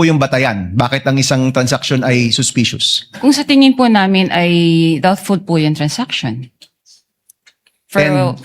po yung batayan? Bakit ang isang transaction ay suspicious? Kung sa tingin po namin ay doubtful po yung transaction.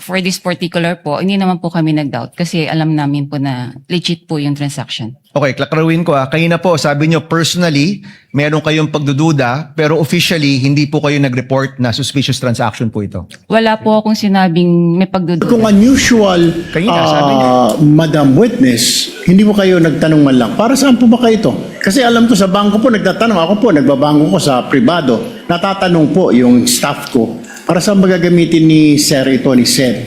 For this particular po, hindi naman po kami nag-doubt kasi alam namin po na legit po yung transaction. Okay, klaklaruin ko kanina po, sabi nyo personally, meron kayong pagdududa, pero officially, hindi po kayo nag-report na suspicious transaction po ito. Wala po akong sinabing may pagdududa. Kung unusual, Kanina, sabi niya. Madam Witness, hindi mo kayo nagtanong man lang, para saan po ba kayo ito? Kasi alam ko sa bangko po, nagtatanong. Ako po, nagbabangko ko sa privado. Natatanong po yung staff ko, para saan ba gagamitin ni Sir ito, ni Sir?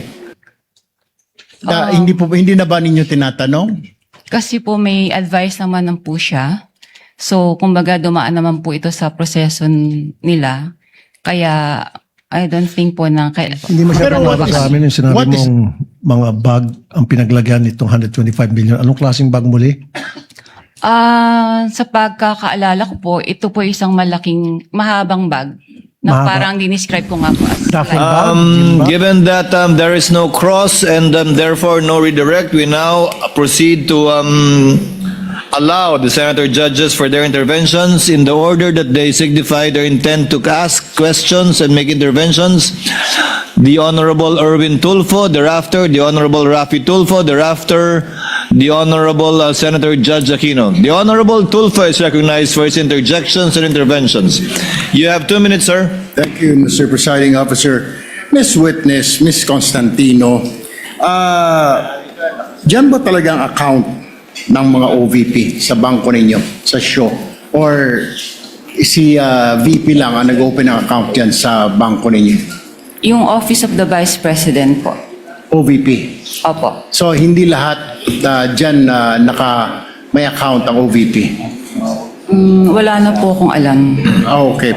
Hindi na ba ninyo tinatanong? Kasi po may advice naman ng po siya. So, kumbaga dumaan naman po ito sa proseso nila. Kaya, I don't think po na... Hindi Pero masyadong what nawala is- sa amin yung sinabi what is- mong mga bag ang pinaglagyan nitong 125 million. Anong klaseng bag muli? Sa pagkakaalala ko po, ito po isang malaking, mahabang bag na Mahaba. parang dinescribe ko nga po as Duffel like, bag? Gym bag? Given that there is no cross and therefore no redirect, we now proceed to allow the senator judges for their interventions in the order that they signify their intent to ask questions and make interventions. The Honorable Erwin Tulfo, thereafter the Honorable Rafi Tulfo, thereafter the Honorable Senator Judge Aquino. The Honorable Tulfo is recognized for his interjections and interventions. You have 2 minutes, sir. Thank you, Mr. Presiding Officer. Miss Witness, Miss Constantino, dyan ba talagang account ng mga OVP sa bangko ninyo, sa show? Or si VP lang ang nag-open ng account dyan sa bangko ninyo? yung Office of the Vice President po. OVP. Opo. So, hindi lahat dyan may account ang OVP. Wala na po akong alam. Okay.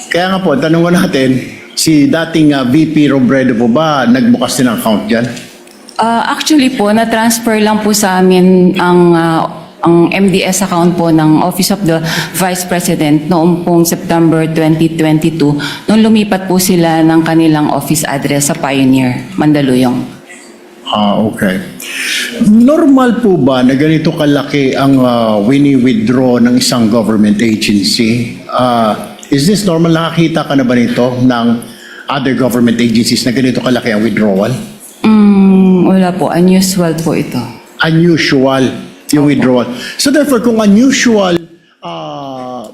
Kaya nga po, tanong ko natin, si dating VP Robredo po ba nagbukas din ng account dyan? Actually po, na-transfer lang po sa amin ang MDS account po ng Office of the Vice President noong pong September 2022 nung lumipat po sila ng kanilang office address sa Pioneer, Mandaluyong. Okay. Normal po ba na ganito kalaki ang wini-withdraw ng isang government agency? Is this normal? Nakakita ka na ba nito ng other government agencies na ganito kalaki ang withdrawal? Wala po, unusual po ito. Unusual yung withdrawal. So therefore, kung unusual,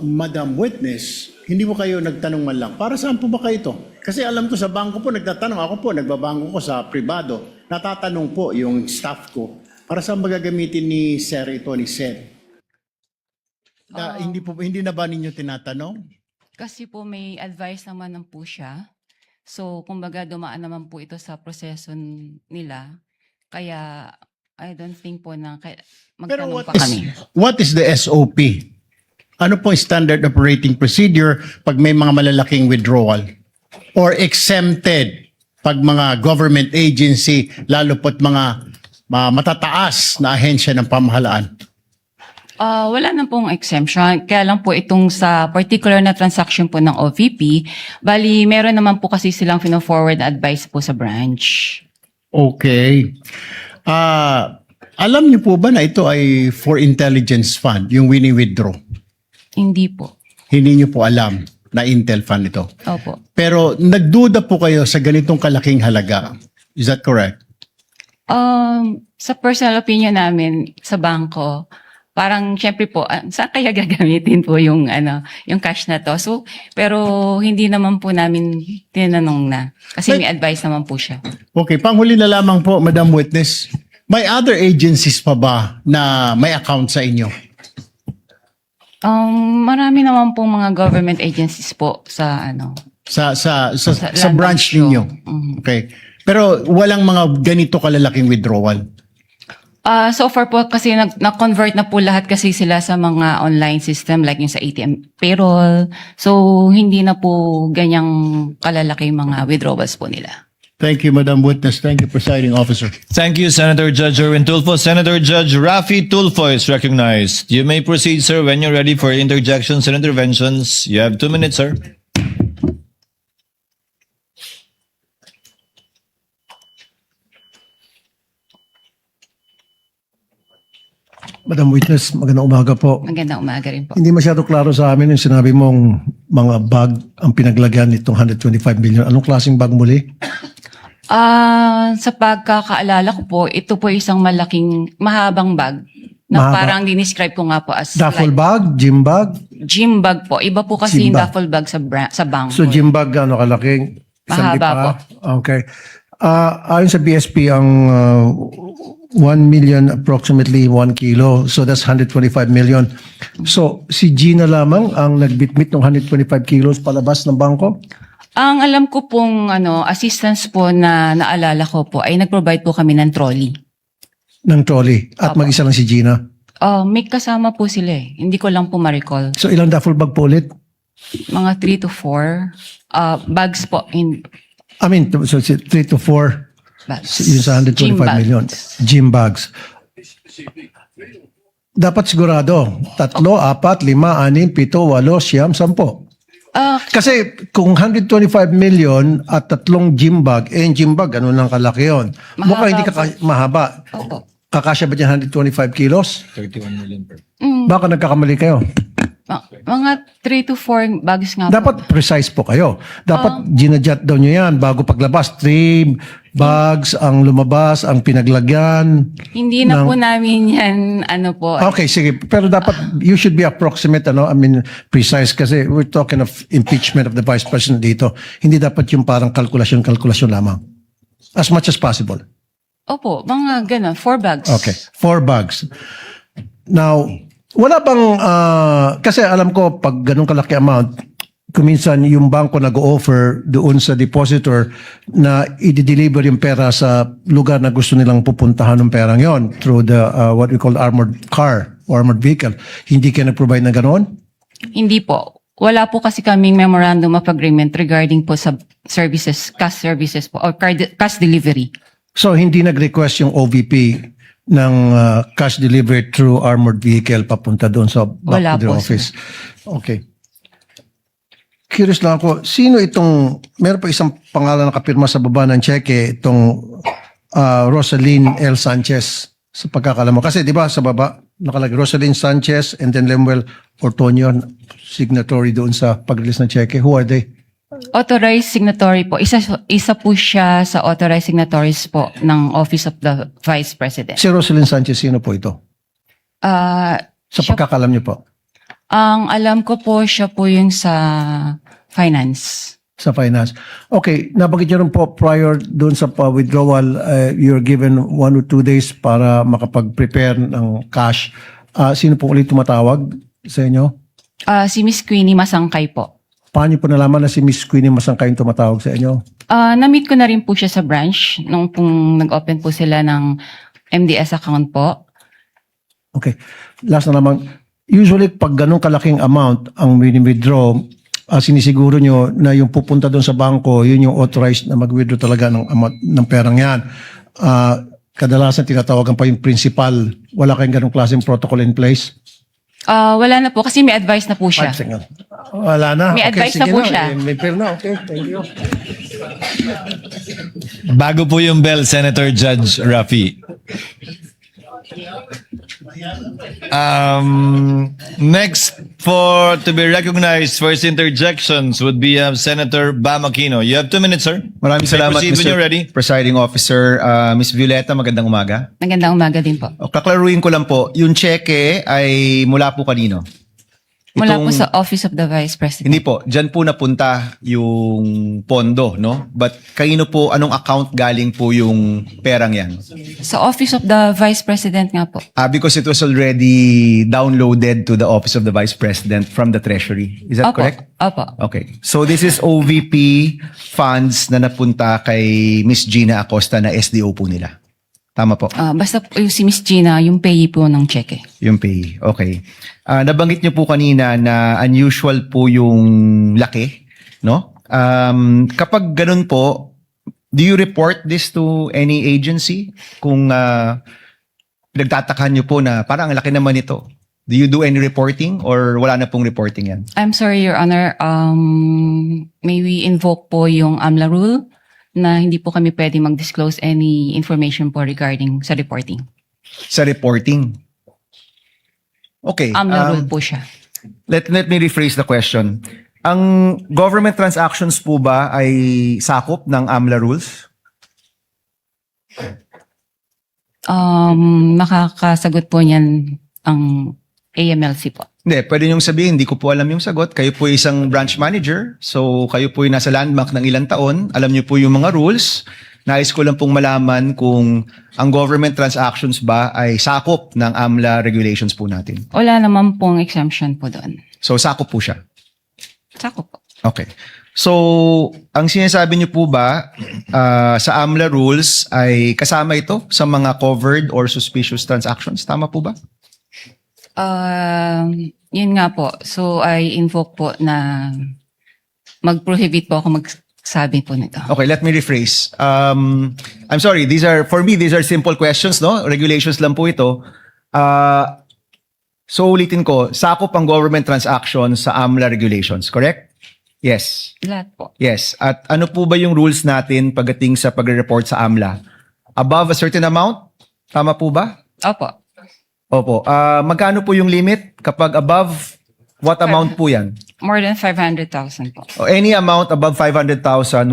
Madam Witness, hindi mo kayo nagtanong man lang, para saan po ba kayo ito? Kasi alam ko sa bangko po, nagtatanong. Ako po, nagbabangko ko sa privado. Natatanong po yung staff ko, para saan ba gagamitin ni Sir ito, ni Sir? Hindi na ba ninyo tinatanong? Kasi po may advice naman ng po siya. So, kumbaga dumaan naman po ito sa proseso nila. Kaya, I don't think po na magtanong pa kami. What is the SOP? Ano po yung standard operating procedure pag may mga malalaking withdrawal? Or exempted pag mga government agency, lalo po't mga matataas na ahensya ng pamahalaan? Wala na pong exemption. Kaya lang po itong sa particular na transaction po ng OVP, bali meron naman po kasi silang forward advice po sa branch. Okay. Alam niyo po ba na ito ay for intelligence fund, yung wini-withdraw? Hindi po. Hindi niyo po alam na Intel fund ito. Opo. Pero nagduda po kayo sa ganitong kalaking halaga. Is that correct? Sa personal opinion namin sa bangko, parang syempre po, saan kaya gagamitin po yung yung cash na to? So, pero hindi naman po namin tinanong na. Kasi may advice naman po siya. Okay, panghuli na lamang po, Madam Witness. May other agencies pa ba na may account sa inyo? Marami naman pong mga government agencies po sa Sa branch Landbank ninyo? Mhm. Okay. Pero walang mga ganito kalalaking withdrawal? So far po kasi na-convert na po lahat kasi sila sa mga online system like yung sa ATM payroll. So hindi na po ganyang kalalaki mga withdrawals po nila. Thank you, Madam Witness. Thank you, Presiding Officer. Thank you, Senator Judge Erwin Tulfo. Senator Judge Rafi Tulfo is recognized. You may proceed, sir, when you're ready for interjections and interventions. You have 2 minutes, sir. Madam Witness, magandang umaga po. Magandang umaga rin po. Hindi masyado klaro sa amin yung sinabi mong mga bag ang pinaglagyan nitong 125 million. Anong klaseng bag muli? Sa pagkakaalala ko po, ito po isang malaking, mahabang bag na Mahaba. parang dinescribe ko nga po as Duffel like bag? Gym bag? gym bag po. Iba po kasi Gym yung bag. duffel bag sa bangko. So gym bag ano kalaking? Isang Mahaba lipa? Okay. Ayon sa BSP, ang 1 million approximately 1 kilo. So that's 125 million. So si Gina lamang ang nagbitbit ng 125 kilos palabas ng bangko? Ang alam ko pong assistance po na naalala ko po ay nag-provide po kami ng trolley. Ng trolley. At Opo. mag-isa lang si Gina. May kasama po sila eh. Hindi ko lang po ma-recall. So ilang duffel bag po ulit? Mga 3 to 4 bags po. I mean, so 3 to 4 Bags. yun sa 125 Gym bags. million. Gym bags. Dapat sigurado. 3, 4, 5, 6, 7, 8, 9, 10. Kasi kung 125 million at 3 gym bag, yung gym bag, ano nang kalaki yun? Mahaba Mukhang hindi po. mahaba. Opo. Kakasya ba dyan 125 kilos? 31 million per. Baka nagkakamali kayo. Mga 3 to 4 bags nga po. Dapat precise po kayo. Dapat ginadjot daw nyo yan bago paglabas. 3 bags ang lumabas, ang pinaglagyan. Hindi na po namin yan, po. Okay, sige. Pero dapat, you should be approximate, precise. Kasi we're talking of impeachment of the Vice President dito. Hindi dapat yung parang kalkulasyon lamang. As much as possible. Opo, mga gano'n, 4 bags. Okay, 4 bags. Now, wala bang, kasi alam ko, pag ganun kalaki amount, kuminsan yung bangko nag-offer doon sa depositor na i-deliver yung pera sa lugar na gusto nilang pupuntahan ng perang yon through the what we call armored car or armored vehicle. Hindi kayo nag-provide na ganoon? Hindi po. Wala po kasi kaming memorandum of agreement regarding po sa services, cash services po, or cash delivery. So hindi nag-request yung OVP ng cash delivered through armored vehicle papunta doon sa back Wala to the po, office? Okay. Curious lang ako, sino itong, meron pa isang pangalan na kapirma sa baba ng cheque, itong Rosaline L. Sanchez, sa pagkakala mo. Kasi di ba sa baba, nakalagay Rosaline Sanchez and then Lemuel Ortonio, signatory doon sa pag-release ng cheque. Who are they? Authorized signatory po. Isa po siya sa authorized signatories po ng Office of the Vice President. Si Rosaline Sanchez, sino po ito? Sa pagkakalam niyo po, Ang alam ko po, siya po yung sa finance. sa finance. Okay, nabanggit niyo rin po prior doon sa withdrawal, you're given 1 or 2 days para makapag-prepare ng cash. Sino po ulit tumatawag sa inyo? Si Miss Queenie Masangkay po. Paano niyo po nalaman na si Miss Queenie Masangkay yung tumatawag sa inyo? Na-meet ko na rin po siya sa branch nung pong nag-open po sila ng MDS account po. Okay. Last na naman, usually pag ganun kalaking amount ang withdraw, sinisiguro nyo na yung pupunta doon sa bangko, yun yung authorized na mag-withdraw talaga ng amount ng perang yan. Kadalasan tinatawagan pa yung principal. Wala kayong ganung klaseng protocol in place? Wala na po kasi may advice na po siya. 5 seconds. Wala na. May advice na sige po siya. May pera na. Okay, thank you. Bago po yung bell, Senator Judge Rafi. Next to be recognized for his interjections would be Senator Bam Aquino. You have 2 minutes, sir. Maraming salamat, Proceed when Mr. you're ready. Presiding Officer. Miss Violeta, magandang umaga. Magandang umaga din po. Kaklaruin ko lang po, yung cheque ay mula po kanino? Mula po Itong- sa Office of the Vice President. Hindi po, dyan po napunta yung pondo, no? But kanino po, anong account galing po yung perang yan? Sa Office of the Vice President nga po. Because it was already downloaded to the Office of the Vice President from the Treasury. Is that Opo. correct? Opo. Okay. So this is OVP funds na napunta kay Miss Gina Acosta na SDO po nila. Tama po. Basta po yung si Miss Gina, yung payee po ng cheque. Yung pay. Okay. Nabanggit niyo po kanina na unusual po yung laki, no? Kapag ganun po, do you report this to any agency? Kung pinagtatakan niyo po na parang ang laki naman ito. Do you do any reporting or wala na pong reporting yan? I'm sorry, Your Honor. May we invoke po yung AMLA rule na hindi po kami pwede mag-disclose any information po regarding sa reporting. Sa reporting. Okay. AMLA rule po siya. Let me rephrase the question. Ang government transactions po ba ay sakop ng AMLA rules? Makakasagot po niyan ang AMLC po. Hindi, pwede niyong sabihin, hindi ko po alam yung sagot. Kayo po isang branch manager, so kayo po yung nasa landmark ng ilang taon. Alam niyo po yung mga rules. Nais ko lang pong malaman kung ang government transactions ba ay sakop ng AMLA regulations po natin. Wala naman pong exemption po doon. So sakop po siya. Sakop po. Okay. So, ang sinasabi niyo po ba sa AMLA rules ay kasama ito sa mga covered or suspicious transactions? Tama po ba? Yun nga po. So, I invoke po na mag-prohibit po ako magsabi po nito. Okay, let me rephrase. I'm sorry, for me, these are simple questions, no? Regulations lang po ito. So, ulitin ko, sakop ang government transactions sa AMLA regulations, correct? Yes. Lahat po. Yes. At ano po ba yung rules natin pagdating sa pagre-report sa AMLA? Above a certain amount? Tama po ba? Opo. Opo. Magkano po yung limit? Kapag above, what amount po yan? More than 500,000 po. O any amount above 500,000,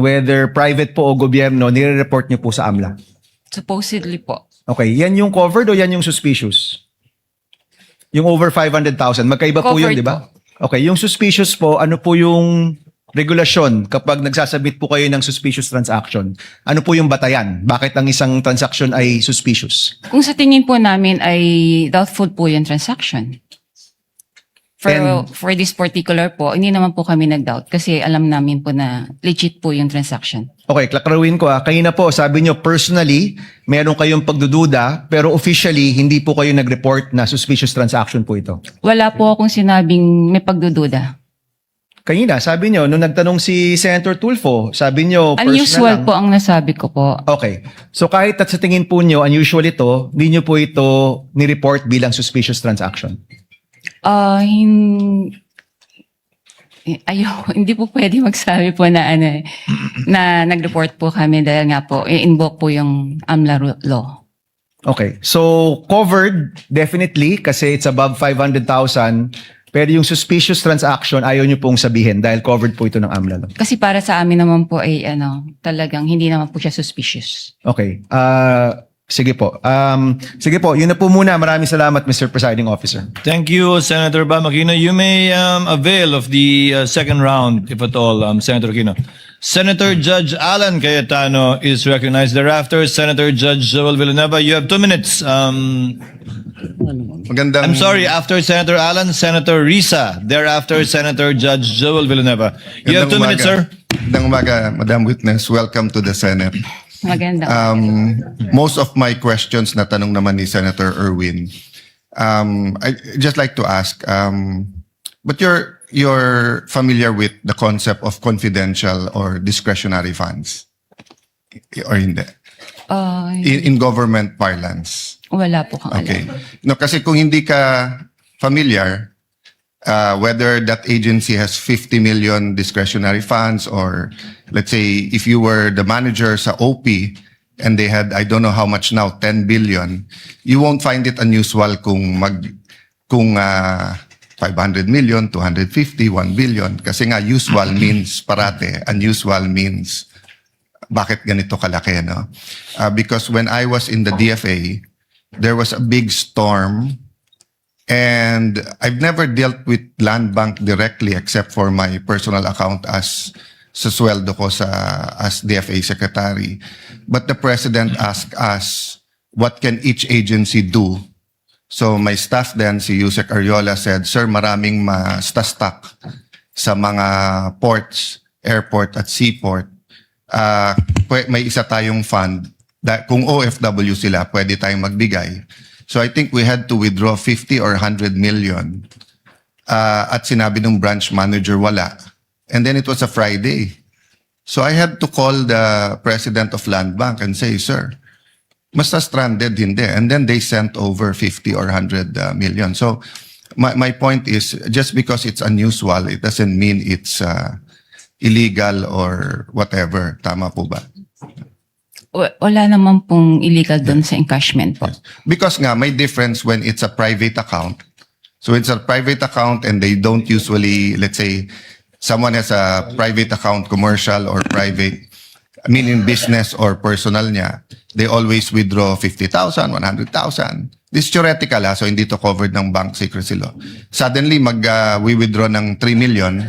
whether private po o gobyerno, nire-report nyo po sa AMLA. Supposedly po. Okay. Yan yung covered o yan yung suspicious? Yung over 500,000. Magkaiba po yun, Covered di ba? Okay. Yung suspicious po, ano po yung regulasyon kapag nagsasubmit po kayo ng suspicious transaction? Ano po yung batayan? Bakit ang isang transaction ay suspicious? Kung sa tingin po namin ay doubtful po yung transaction. For this particular po, hindi naman po kami nag-doubt kasi alam namin po na legit po yung transaction. Okay, klaklaruin ko. Kanina po, sabi nyo personally, meron kayong pagdududa, pero officially, hindi po kayo nag-report na suspicious transaction po ito. Wala po akong sinabing may pagdududa. Kanina, sabi nyo, nung nagtanong si Senator Tulfo, sabi nyo personal Unusual lang. po ang nasabi ko po. Okay. So kahit at sa tingin po nyo, unusual ito, hindi nyo po ito ni-report bilang suspicious transaction. Hindi po pwede magsabi po na na nag-report po kami dahil nga po i-invoke po yung AMLA law. Okay. So covered, definitely, kasi it's above 500,000. Pero yung suspicious transaction, ayaw nyo pong sabihin dahil covered po ito ng AMLA law. Kasi para sa amin naman po ay talagang hindi naman po siya suspicious. Okay. Sige po. Sige po, yun na po muna. Maraming salamat, Mr. Presiding Officer. Thank you, Senator Bam Aquino. You may avail of the second round, if at all, Senator Aquino. Senator Judge Alan Cayetano is recognized. Thereafter, Senator Judge Joel Villanueva, you have 2 minutes. Magandang, I'm sorry, after Senator Alan, Senator Risa. Thereafter, Senator Judge Joel Villanueva. You have 2 minutes, sir. Magandang umaga, Madam Witness. Welcome to the Senate. Maganda. Most of my questions na tanong naman ni Senator Erwin. I just like to ask, but you're familiar with the concept of confidential or discretionary funds? Or hindi? In government parlance. Wala po kang alam. Okay. No, kasi kung hindi ka familiar, whether that agency has 50 million discretionary funds or let's say if you were the manager sa OP and they had, I don't know how much now, 10 billion, you won't find it unusual kung 500 million, 250, 1 billion. Kasi nga usual means parate, unusual means bakit ganito kalaki, no? Because when I was in the DFA, there was a big storm. And I've never dealt with Land Bank directly except for my personal account as sa sweldo ko as DFA secretary. But the president asked us, what can each agency do? So my staff then, si Yusek Ariola said, sir, maraming ma-stuck sa mga ports, airport at seaport. May isa tayong fund. Kung OFW sila, pwede tayong magbigay. So I think we had to withdraw 50 or 100 million. At sinabi ng branch manager, wala. And then it was a Friday. So I had to call the president of Land Bank and say, sir, basta stranded, hindi. And then they sent over 50 or 100 million. So my point is, just because it's unusual, it doesn't mean it's illegal or whatever. Tama po ba? Wala naman pong illegal doon sa encashment po. Because nga, may difference when it's a private account. So it's a private account and they don't usually, let's say, someone has a private account, commercial or private, meaning business or personal niya, they always withdraw 50,000, 100,000. This is theoretical, so hindi to covered ng bank secrecy law. Suddenly, we withdraw ng 3 million,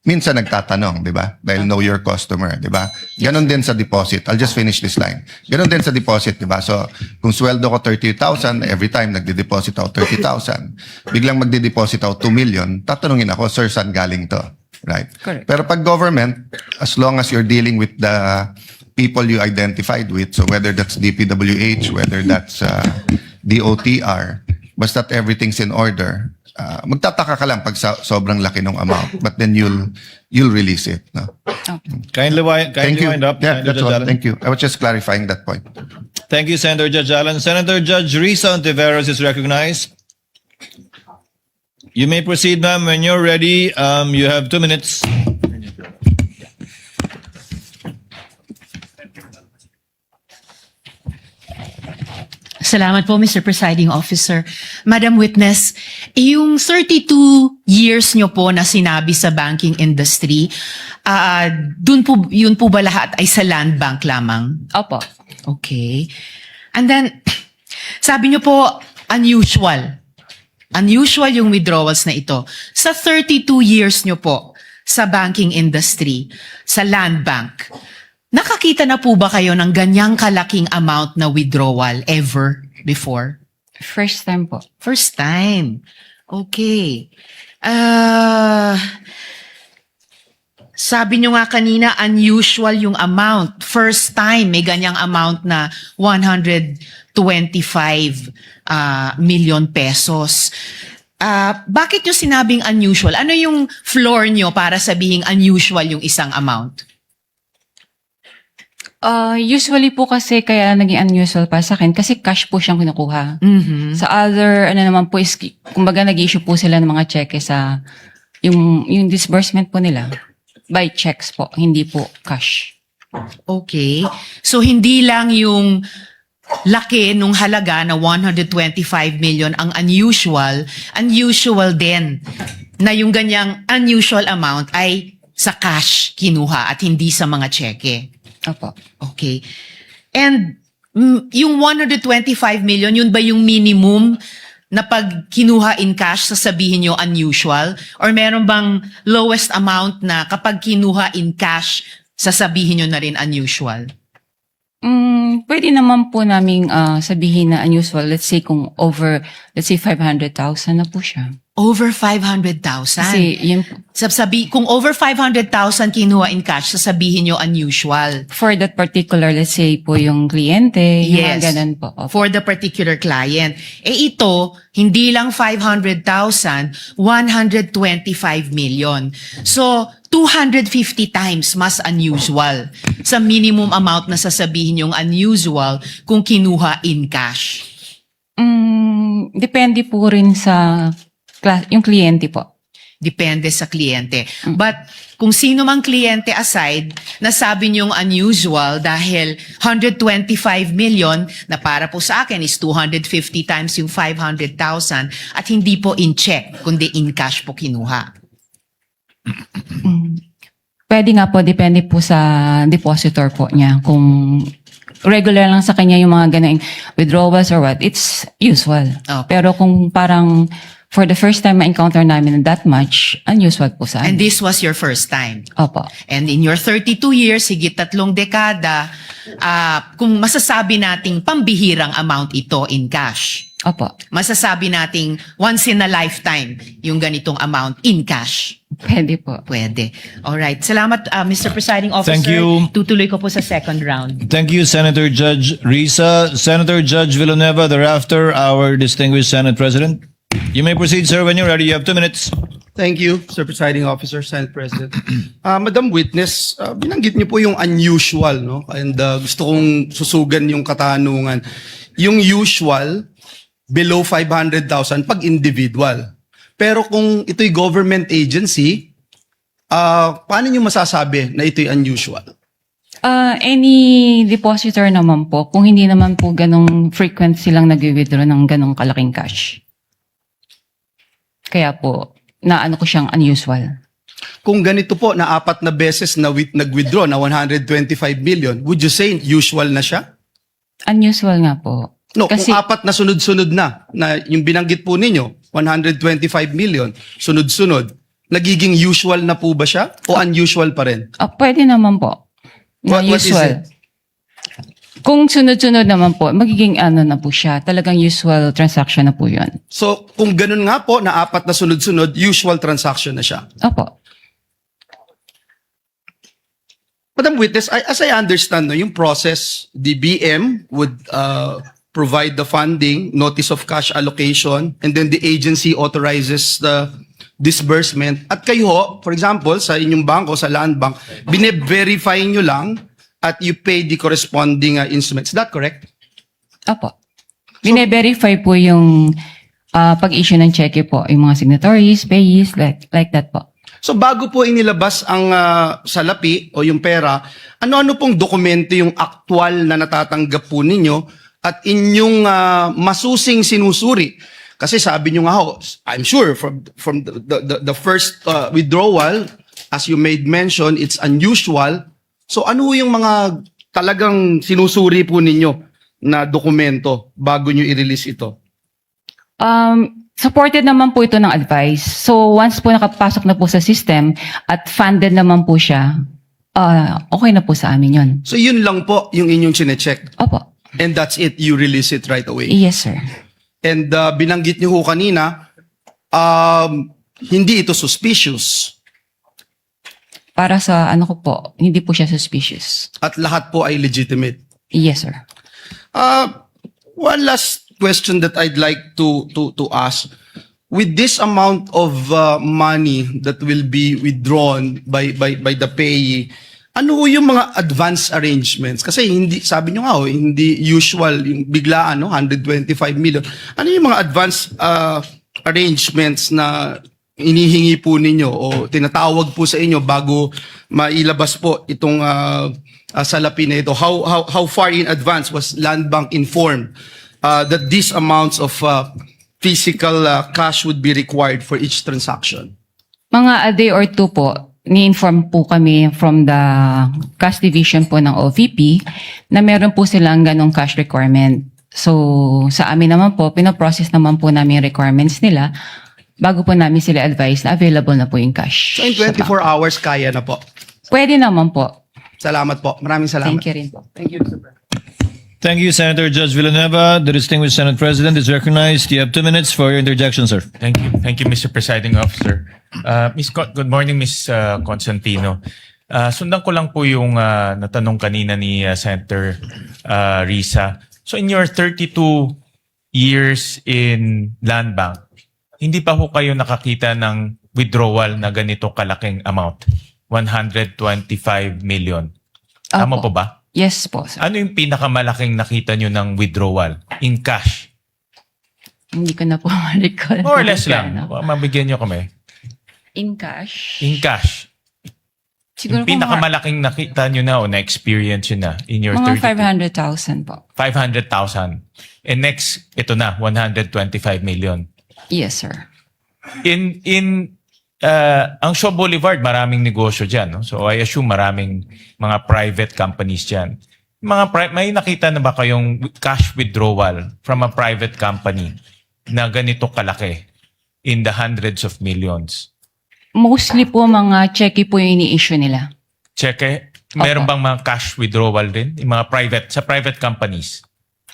minsan nagtatanong, di ba? Dahil know your customer, di ba? Ganon din sa deposit. I'll just finish this line. Ganon din sa deposit, di ba? So, kung sweldo ko 30,000, every time nagde-deposit ako 30,000, biglang magde-deposit ako 2 million, tatanungin ako, sir, saan galing to? Right? Correct. Pero pag government, as long as you're dealing with the people you identified with, so whether that's DPWH, whether that's DOTR, basta't everything's in order, magtataka ka lang pag sobrang laki ng amount, but then you'll release it. No? Kindly Thank you. wind up. Yeah, Senator that's Judge all. Allen. Thank you. I was just clarifying that point. Thank you, Senator Judge Allen. Senator Judge Risa Ontiveros is recognized. You may proceed, ma'am. When you're ready, you have 2 minutes. Salamat po, Mr. Presiding Officer. Madam Witness, yung 32 years nyo po na sinabi sa banking industry, yun po ba lahat ay sa land bank lamang? Opo. Okay. And then, sabi nyo po, unusual. Unusual yung withdrawals na ito. Sa 32 years nyo po sa banking industry, sa land bank, nakakita na po ba kayo ng ganyang kalaking amount na withdrawal ever before? First time po. First time. Okay. Sabi nyo nga kanina, unusual yung amount. First time, may ganyang amount na 125 million pesos. Bakit nyo sinabing unusual? Ano yung floor nyo para sabihing unusual yung isang amount? Usually po kasi kaya naging unusual para sa akin kasi cash po siyang kinukuha. Mhm. Sa other, ano naman po is, kumbaga nag-issue po sila ng mga cheque sa, yung disbursement po nila. By checks po, hindi po cash. Okay. So, hindi lang yung laki nung halaga na 125 million ang unusual. Unusual din na yung ganyang unusual amount ay sa cash kinuha at hindi sa mga cheque. Opo. Okay. And yung 125 million, yun ba yung minimum na pag kinuha in cash, sasabihin nyo unusual? Or meron bang lowest amount na kapag kinuha in cash, sasabihin nyo na rin unusual? Pwede naman po naming sabihin na unusual. Let's say kung over, let's say 500,000 na po siya. Over 500,000? Kasi yun, Kung over 500,000 kinuha in cash, sasabihin nyo unusual. for that particular, let's say po yung kliyente, yung Yes. mga ganun po. Opo. For the particular client. Ito, hindi lang 500,000, 125 million. So, 250 times mas unusual sa minimum amount na sasabihin yung unusual kung kinuha in cash. Depende po rin sa yung kliyente po. Depende sa kliyente. But kung sino mang kliyente aside, nasabi niyong unusual dahil 125 million na para po sa akin is 250 times yung 500,000 at hindi po in check, kundi in cash po kinuha. Pwede nga po, depende po sa depositor po niya. Kung regular lang sa kanya yung mga ganang withdrawals or what, it's usual. Okay. Pero kung parang for the first time ma-encounter namin that much, unusual po sa And amin. this was your first time. Opo. And in your 32 years, higit 3 dekada, kung masasabi nating pambihirang amount ito in cash, Opo. masasabi nating once in a lifetime yung ganitong amount in cash. Pwede po. Pwede. Alright. Salamat, Mr. Presiding Officer. Thank you. Tutuloy ko po sa second round. Thank you, Senator Judge Risa. Senator Judge Villanueva, thereafter, our distinguished Senate President. You may proceed, sir, when you're ready. You have 2 minutes. Thank you, Sir Presiding Officer, Senate President. Madam Witness, binanggit niyo po yung unusual, no? And gusto kong susugan yung katanungan. Yung usual, below 500,000 pag individual. Pero kung ito'y government agency, paano niyo masasabi na ito'y unusual? Any depositor naman po, kung hindi naman po ganong frequent silang nag-withdraw ng ganong kalaking cash. Kaya po, naano ko siyang unusual. Kung ganito po na 4 na beses na nag-withdraw na 125 million, would you say usual na siya? Unusual nga po. No, Kasi, kung 4 na sunod-sunod na yung binanggit po ninyo, 125 million, sunod-sunod, nagiging usual na po ba siya o unusual pa rin? pwede naman po. Na What is usual. it? Kung sunod-sunod naman po, magiging ano na po siya. Talagang usual transaction na po yun. So, kung ganun nga po na 4 na sunod-sunod, usual transaction na siya. Opo. Madam Witness, as I understand, no, yung process, the BM would provide the funding, notice of cash allocation, and then the agency authorizes the disbursement. At kayo, ho, for example, sa inyong bangko, sa Land Bank, bine-verify nyo lang at you pay the corresponding instruments. Is that correct? Opo. Bine-verify po yung pag-issue ng cheque po, yung mga signatories, payees, like that po. So bago po inilabas ang salapi o yung pera, ano-ano pong dokumento yung aktual na natatanggap po ninyo at inyong masusing sinusuri? Kasi sabi nyo nga ho, I'm sure from the first withdrawal, as you made mention, it's unusual. So ano yung mga talagang sinusuri po ninyo na dokumento bago nyo i-release ito? Supported naman po ito ng advice. So once po nakapasok na po sa system at funded naman po siya, okay na po sa amin yun. So yun lang po yung inyong chinecheck. Opo. And that's it, you release it right away. Yes, sir. And binanggit niyo ho kanina, hindi ito suspicious Para sa ano ko po, hindi po siya suspicious. at lahat po ay legitimate. Yes, sir. One last question that I'd like to ask. With this amount of money that will be withdrawn by the payee, ano ho yung mga advance arrangements? Kasi hindi, sabi nyo nga ho, hindi usual yung biglaan, no? 125 million. Ano yung mga advance arrangements na inihingi po ninyo o tinatawag po sa inyo bago mailabas po itong salapi na ito? How far in advance was Land Bank informed that these amounts of physical cash would be required for each transaction? Mga a day or two po, ni-inform po kami from the cash division po ng OVP na meron po silang ganong cash requirement. So sa amin naman po, pinoprocess naman po namin yung requirements nila bago po namin sila advise na available na po yung cash. So in sa 24 bank. hours, kaya na po. Pwede naman po. Salamat po. Maraming salamat. Thank you rin po. Thank you, Senator Judge Villanueva. The distinguished Senate President is recognized. You have 2 minutes for your interjection, sir. Thank you. Thank you, Mr. Presiding Officer. Good morning, Ms. Constantino. Sundan ko lang po yung natanong kanina ni Senator Risa. So in your 32 years in Land Bank, hindi pa ho kayo nakakita ng withdrawal na ganito kalaking amount? 125 million. Tama Opo. po ba? Yes po, sir. Ano yung pinakamalaking nakita nyo ng withdrawal in cash? Hindi ko na po ma-recall. More or less lang. Ano. Mabigyan nyo kami. In cash? In cash. Siguro Yung po pinakamalaking nakita nyo na o na-experience nyo na in your mga 32. 500,000 po. 500,000. And next, ito na, 125 million. Yes, sir. Ang Shaw Boulevard, maraming negosyo dyan. No? So I assume maraming mga private companies dyan. May nakita na ba kayong cash withdrawal from a private company na ganito kalaki in the hundreds of millions? Mostly po mga cheque po yung ini-issue nila. Cheque? Meron bang mga cash withdrawal din? Yung mga sa private companies?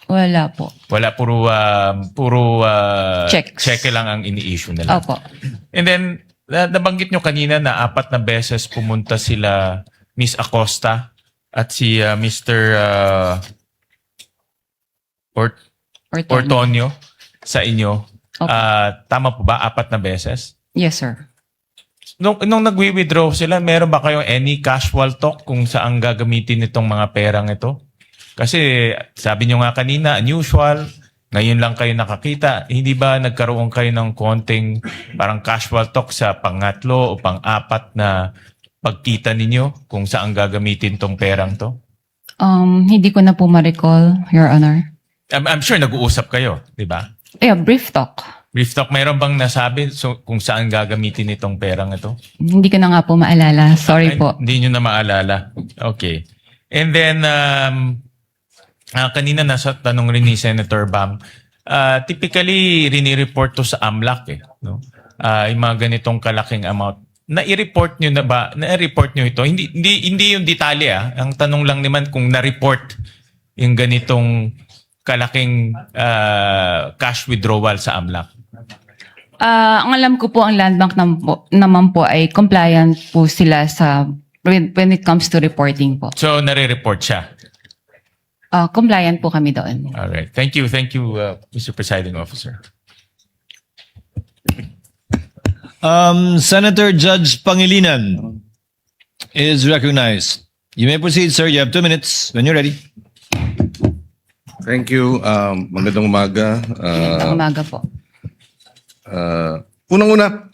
Wala po. Wala, puro Checks. cheque lang ang ini-issue nila. Opo. And then, nabanggit nyo kanina na 4 na beses pumunta sila Miss Acosta at si Mr. Ortonio sa inyo. Opo. Tama po ba? 4 na beses? Yes, sir. Nung nagwi-withdraw sila, meron ba kayong any casual talk kung saan gagamitin itong mga perang ito? Kasi sabi nyo nga kanina, unusual, ngayon lang kayo nakakita. Hindi ba nagkaroon kayo ng konting parang casual talk sa pangatlo o pang-apat na pagkita ninyo kung saan gagamitin tong perang to? Hindi ko na po ma-recall, Your Honor. I'm sure nag-uusap kayo, di ba? Yeah, brief talk. Brief talk, mayroon bang nasabi kung saan gagamitin itong perang ito? Hindi ko na nga po maalala. Sorry Ay, po. Hindi nyo na maalala. Okay. And then, kanina nasa tanong rin ni Senator Bam, typically, rini-report to sa AMLAC no? Yung mga ganitong kalaking amount. Na-report nyo na ba? Na-report nyo ito? Hindi yung detalye. Ang tanong lang naman kung na-report yung ganitong kalaking cash withdrawal sa AMLAC. Ang alam ko po, ang Land Bank naman po ay compliant po sila sa when it comes to reporting po. So, nare-report siya. Compliant po kami doon. All right. Thank you, Mr. Presiding Officer. Senator Judge Pangilinan is recognized. You may proceed, sir. You have 2 minutes when you're ready. Thank you. Magandang umaga. Ang umaga po. Unang-una,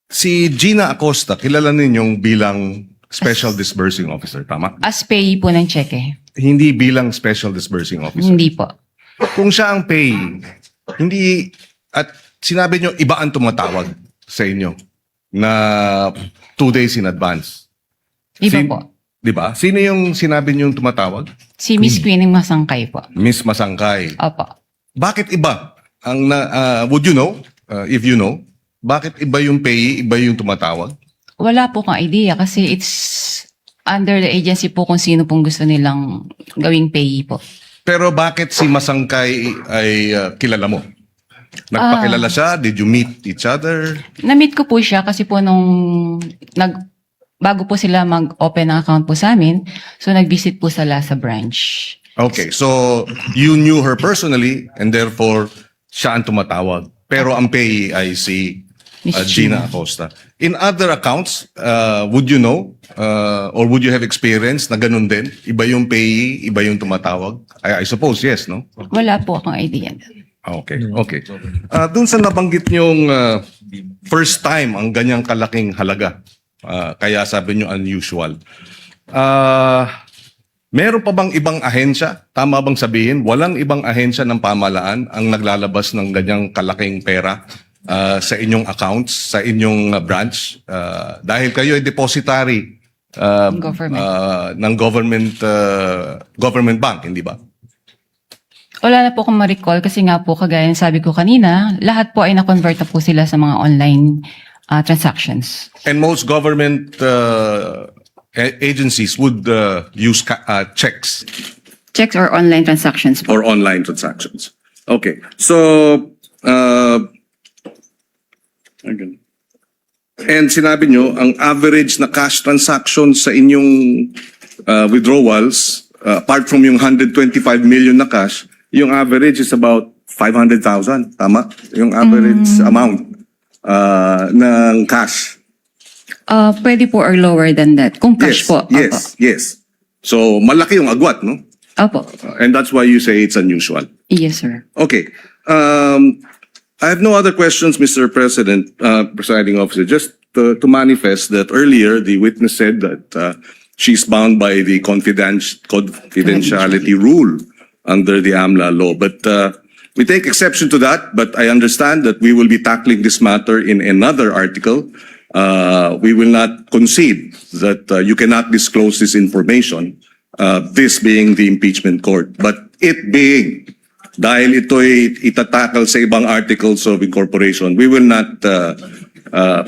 si Gina Acosta, kilala ninyong bilang Special Disbursing Officer, tama? As payee po ng cheque. Hindi bilang Special Disbursing Officer. Hindi po. Kung siya ang payee, hindi, at sinabi nyo, iba ang tumatawag sa inyo na 2 days in advance. Iba po. Di ba? Sino yung sinabi nyo yung tumatawag? Si Miss Queenie Masangkay po. Miss Masangkay. Opo. Bakit iba? Would you know, if you know, bakit iba yung payee, iba yung tumatawag? Wala po kang idea kasi it's under the agency po kung sino pong gusto nilang gawing payee po. Pero bakit si Masangkay ay kilala mo? Nagpakilala siya? Did you meet each other? Na-meet ko po siya kasi po bago po sila mag-open ng account po sa amin, so nag-visit po sila sa branch. Okay, so you knew her personally and therefore siya ang tumatawag. Pero ang payee ay si Miss Gina Acosta. In other accounts, would you know or would you have experience na ganun din? Iba yung payee, iba yung tumatawag? I suppose yes, no? Wala po akong idea. Okay, okay. Doon sa nabanggit niyong first time ang ganyang kalaking halaga, kaya sabi niyo unusual. Meron pa bang ibang ahensya? Tama bang sabihin, walang ibang ahensya ng pamahalaan ang naglalabas ng ganyang kalaking pera sa inyong accounts, sa inyong branch? Dahil kayo ay depositary ng government bank, hindi ba? Wala na po akong ma-recall kasi nga po kagaya ng sabi ko kanina, lahat po ay na-convert na po sila sa mga online transactions. And most government agencies would use checks Checks or online transactions po. or online transactions. Okay. So, and sinabi nyo, ang average na cash transactions sa inyong withdrawals, apart from yung 125 million na cash, yung average is about 500,000. Tama? Yung average amount ng cash. Pwede po or lower than that. Kung cash Yes, po. yes, yes. So, malaki yung agwat, no? Opo. And that's why you say it's unusual. Yes, sir. Okay. I have no other questions, Mr. President, Presiding Officer. Just to manifest that earlier, the witness said that she's bound by the confidentiality rule under the AMLA law. But we take exception to that, but I understand that we will be tackling this matter in another article. We will not concede that you cannot disclose this information, this being the impeachment court. But it being, dahil ito'y itatakal sa ibang articles of incorporation, we will not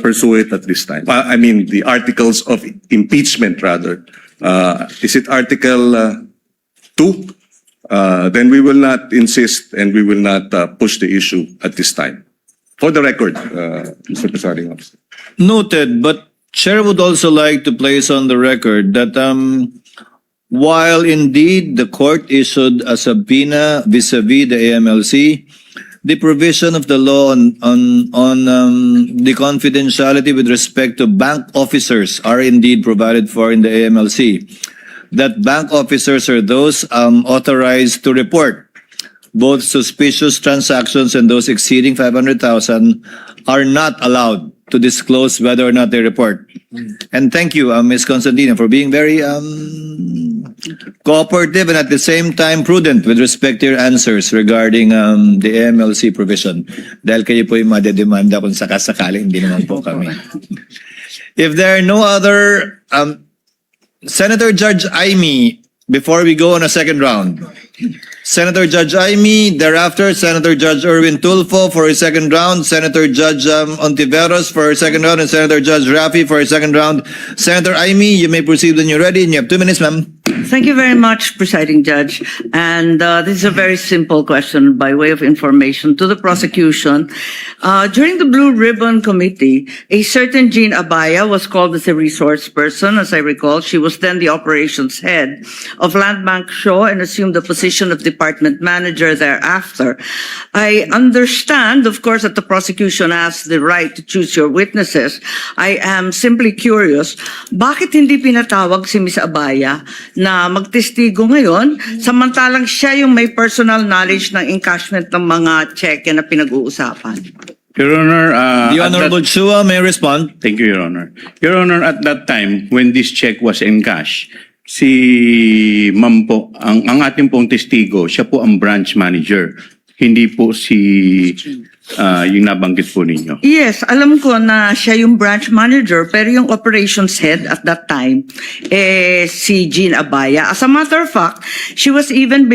pursue it at this time. I mean, the articles of impeachment, rather. Is it Article 2? Then we will not insist and we will not push the issue at this time. For the record, Mr. Presiding Officer. Noted, but Chair would also like to place on the record that while indeed the court issued a subpoena vis-a-vis the AMLC, the provision of the law on the confidentiality with respect to bank officers are indeed provided for in the AMLC. That bank officers are those authorized to report. Both suspicious transactions and those exceeding 500,000 are not allowed to disclose whether or not they report. And thank you, Ms. Constantino, for being very cooperative and at the same time prudent with respect to your answers regarding the MLC provision. Dahil kayo po yung madedemanda kung sakasakali, hindi naman po kami. If there are no other, Senator Judge Aimee, before we go on a second round. Senator Judge Aimee, thereafter Senator Judge Erwin Tulfo for a second round, Senator Judge Ontiveros for a second round, and Senator Judge Rafi for a second round. Senator Aimee, you may proceed when you're ready, and you have 2 minutes, ma'am. Thank you very much, Presiding Judge. And this is a very simple question by way of information to the prosecution. During the Blue Ribbon Committee, a certain Jean Abaya was called as a resource person. As I recall, she was then the operations head of Land Bank Shaw and assumed the position of department manager thereafter. I understand, of course, that the prosecution has the right to choose your witnesses. I am simply curious, bakit hindi pinatawag si Ms. Abaya na magtestigo ngayon, samantalang siya yung may personal knowledge ng encashment ng mga cheque na pinag-uusapan? Your Honor, The Honorable Chua may respond. thank you, Your Honor. Your Honor, at that time, when this check was encashed, si Ma'am po, ang ating pong testigo, siya po ang branch manager. Hindi po si yung nabanggit po ninyo. Yes, alam ko na siya yung branch manager, pero yung operations head at that time, si Jean Abaya. As a matter of fact, she was even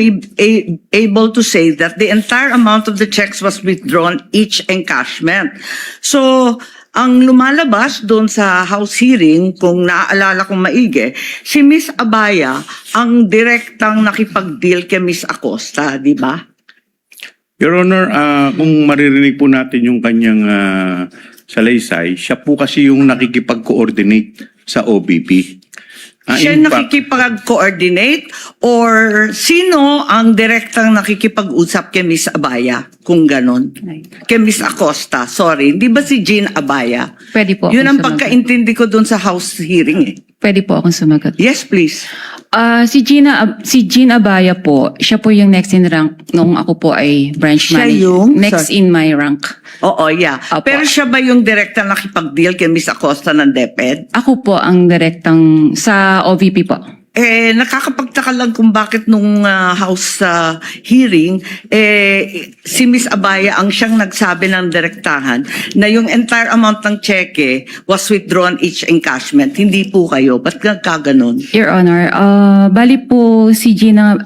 able to say that the entire amount of the checks was withdrawn each encashment. So, ang lumalabas doon sa House hearing, kung naaalala kong maigi, si Miss Abaya ang direktang nakipag-deal kay Miss Acosta, di ba? Your Honor, kung maririnig po natin yung kanyang salaysay, siya po kasi yung nakikipag-coordinate sa OBP. Siya In fact, nakikipag-coordinate or sino ang direktang nakikipag-usap kay Miss Abaya? Kung ganon. Kay Miss Acosta, sorry. Di ba si Jean Abaya? Pwede po Yun ang akong sumagot. pagkaintindi ko doon sa House hearing eh. Pwede po akong sumagot. Yes, please. Si Jean Abaya po, siya po yung next in rank nung ako po ay branch Siya manager. yung? Next Sorry. in my rank. Oo, yeah. Opo. Pero siya ba yung direktang nakipag-deal kay Miss Acosta ng DepEd? Ako po ang direktang sa OVP po. Nakakapagtaka lang kung bakit nung House hearing, si Miss Abaya ang siyang nagsabi ng direktahan na yung entire amount ng cheque was withdrawn each encashment. Hindi po kayo. Ba't nagkaganon? Your Honor, bali po si Gina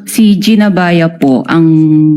Baya po ang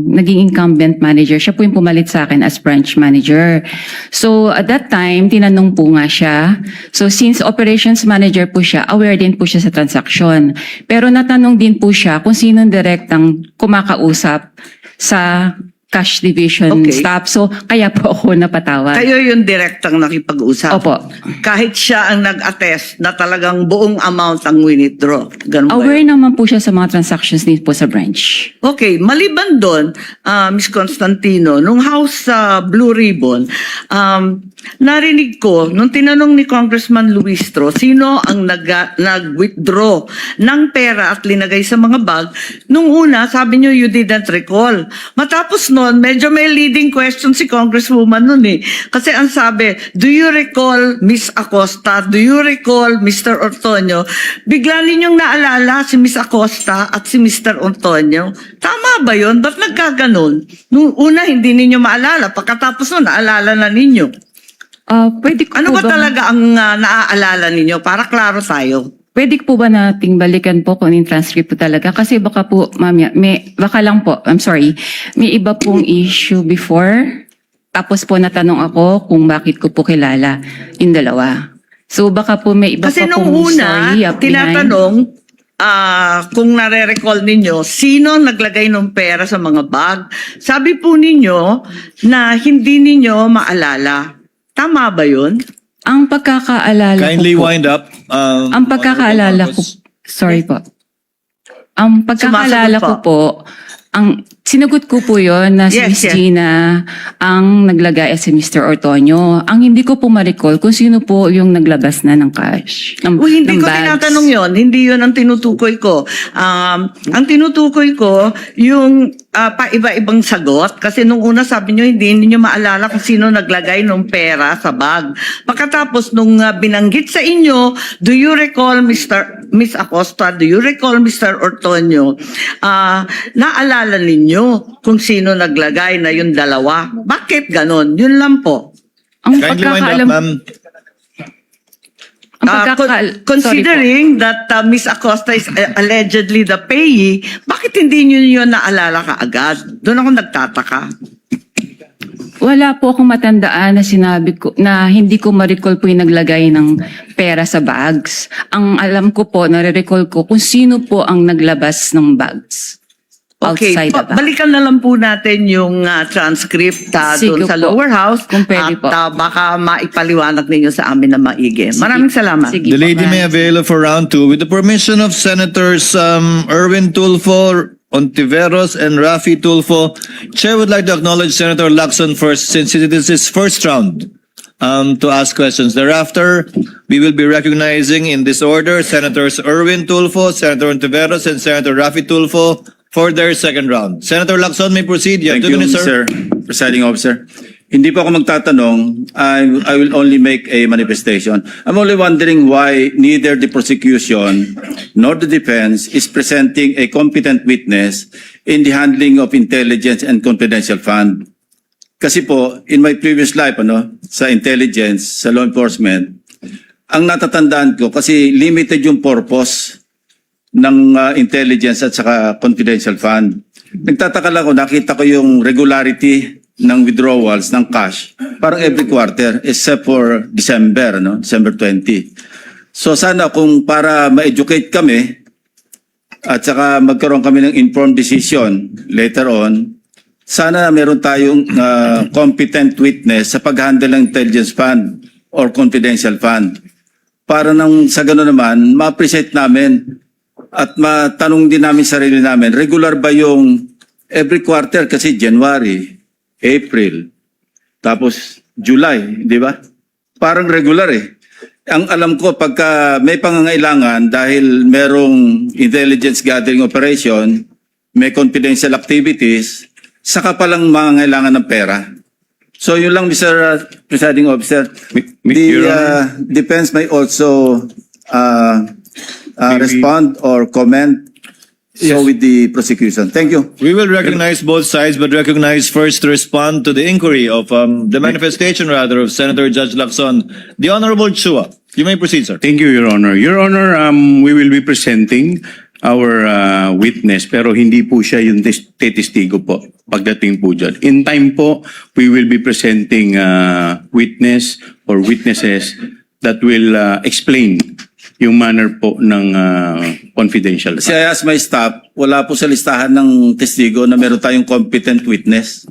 naging incumbent manager. Siya po yung pumalit sa akin as branch manager. So at that time, tinanong po nga siya. So since operations manager po siya, aware din po siya sa transaction. Pero natanong din po siya kung sinong direktang kumakausap sa cash division Okay. staff. So kaya po ako napatawag. Kayo yung direktang nakipag-usap? Opo. Kahit siya ang nag-attest na talagang buong amount ang withdraw. Ganun ba Aware yun? naman po siya sa mga transactions din po sa branch. Okay, maliban doon, Ms. Constantino, nung House Blue Ribbon, narinig ko, nung tinanong ni Congressman Luistro, sino ang nag-withdraw ng pera at linagay sa mga bag, nung una, sabi niyo, you didn't recall. Matapos noon, medyo may leading question si Congresswoman nun eh. Kasi ang sabi, do you recall Miss Acosta? Do you recall Mr. Ortonio? Bigla ninyong naalala si Miss Acosta at si Mr. Ortonio. Tama ba yun? Ba't nagkaganon? Nung una, hindi ninyo maalala. Pagkatapos nun, naalala na ninyo. Pwede ko Ano po ba bang- talaga ang naaalala ninyo? Para klaro tayo. Pwede po ba nating balikan po kung yung transcript po talaga? Kasi baka po, ma'am, baka lang po, I'm sorry, may iba pong issue before. Tapos po natanong ako kung bakit ko po kilala yung dalawa. So baka po may iba Kasi pa nung pong una, story up behind. tinatanong, kung nare-recall ninyo, sino naglagay ng pera sa mga bag? Sabi po ninyo na hindi ninyo maalala. Tama ba yun? Ang pagkakaalala Kindly ko po, wind up. ang pagkakaalala ko, sorry po. Ang pagkakaalala Sumasagot ko po, ang Sinagot ko po yon na si Yes, Miss yes. Gina ang naglagay at si Mr. Ortonio. Ang hindi ko po ma-recall kung sino po yung naglabas na ng cash. Hindi ng ko bags. tinatanong yon. Hindi yon ang tinutukoy ko. Ang tinutukoy ko, yung pa-iba-ibang sagot. Kasi nung una sabi nyo, hindi niyo maalala kung sino naglagay ng pera sa bag. Pagkatapos nung binanggit sa inyo, do you recall Miss Acosta, do you recall Mr. Ortonio? Naalala ninyo kung sino naglagay na yung dalawa? Bakit ganon? Yun lang po. Ang Kindly wind up, pagkakaalam, ma'am. ang pagkakaal- Considering that Miss Acosta is allegedly the payee, bakit hindi niyo yun naalala kaagad? Doon ako nagtataka. Wala po akong matandaan na sinabi ko na hindi ko ma-recall po yung naglagay ng pera sa bags. Ang alam ko po, nare-recall ko kung sino po ang naglabas ng bags. Okay, Outside the bag. balikan na lang po natin yung transcript Sige doon sa po. lower house Kung pwede at po. baka maipaliwanag ninyo sa amin na maigi. Maraming salamat. Sige The po, lady may maraming- avail for round 2 with the permission of Senators Erwin Tulfo, Ontiveros, and Rafi Tulfo. Chair would like to acknowledge Senator Lacson first since it is his first round to ask questions. Thereafter, we will be recognizing in this order Senators Erwin Tulfo, Senator Ontiveros, and Senator Rafi Tulfo for their second round. Senator Lacson may proceed. You have Thank 2 you, minutes, sir. Mr. Presiding Officer. Hindi po ako magtatanong. I will only make a manifestation. I'm only wondering why neither the prosecution nor the defense is presenting a competent witness in the handling of intelligence and confidential fund. Kasi po, in my previous life, sa intelligence, sa law enforcement, ang natatandaan ko, kasi limited yung purpose ng intelligence at saka confidential fund. Nagtataka lang ako, nakita ko yung regularity ng withdrawals ng cash parang every quarter except for December, December 20. So sana kung para ma-educate kami at saka magkaroon kami ng informed decision later on, sana meron tayong competent witness sa pag-handle ng intelligence fund or confidential fund. Para nang sa gano'n naman, ma-appreciate namin at matanong din namin sarili namin, regular ba yung every quarter kasi January, April, tapos July, di ba? Parang regular eh. Ang alam ko, pagka may pangangailangan dahil merong intelligence gathering operation, may confidential activities, saka palang mangangailangan ng pera. So yun lang, Mr. Presiding Officer. Your The defense may also respond or comment with the prosecution. Thank you. We will recognize both sides, but recognize first to respond to the inquiry of the manifestation rather of Senator Judge Lacson. The Honorable Chua. You may proceed, sir. Thank you, Your Honor. Your Honor, we will be presenting our witness pero hindi po siya yung testigo po pagdating po dyan. In time po, we will be presenting witness or witnesses that will explain yung manner po ng confidential. Kasi I asked my staff, wala po sa listahan ng testigo na meron tayong competent witness.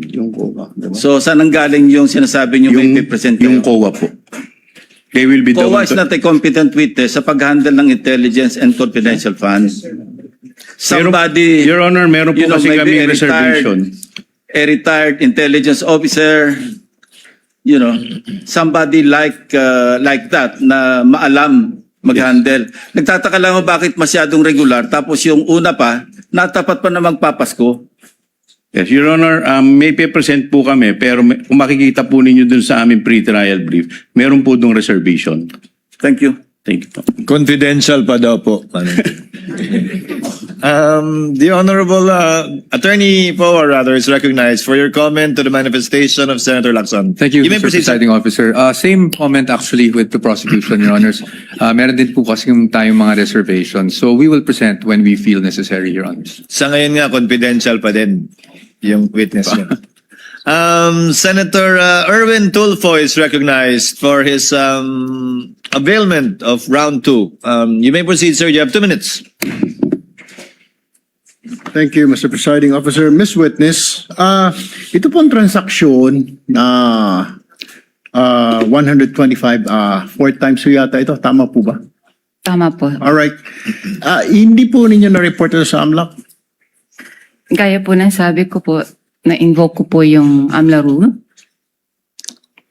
Yung COA. Diba? So saan ang galing yung sinasabi niyo may present yung COA po? They will be COA is not a competent witness sa pag-handle ng intelligence and confidential funds. Somebody, Your Honor, meron po kasi maybe kami reservation. a retired intelligence officer, somebody like that na maalam mag-handle. Nagtataka lang ako bakit masyadong regular tapos yung una pa, natapat pa na magpapasko. Yes, Your Honor, may present po kami pero kung makikita po ninyo dun sa aming pre-trial brief, meron po dong reservation. Thank you. Thank you po. Confidential pa daw po. The Honorable Attorney Poa rather is recognized for your comment to the manifestation of Senator Lacson. Thank you, You may Mr. proceed, sir. Presiding Officer. Same comment actually with the prosecution, Your Honors. Meron din po kasi tayong mga reservations. So we will present when we feel necessary, Your Honors. Sa ngayon nga, confidential pa din yung witness niya. Senator Erwin Tulfo is recognized for his availment of round 2. You may proceed, sir. You have 2 minutes. Thank you, Mr. Presiding Officer. Miss Witness, ito pong transaksyon na 125, 4 times po yata ito. Tama po ba? Tama po. Alright. Hindi po ninyo na-report ito sa AMLAC? Gaya po ng sabi ko po, na-invoke ko po yung AMLA rule,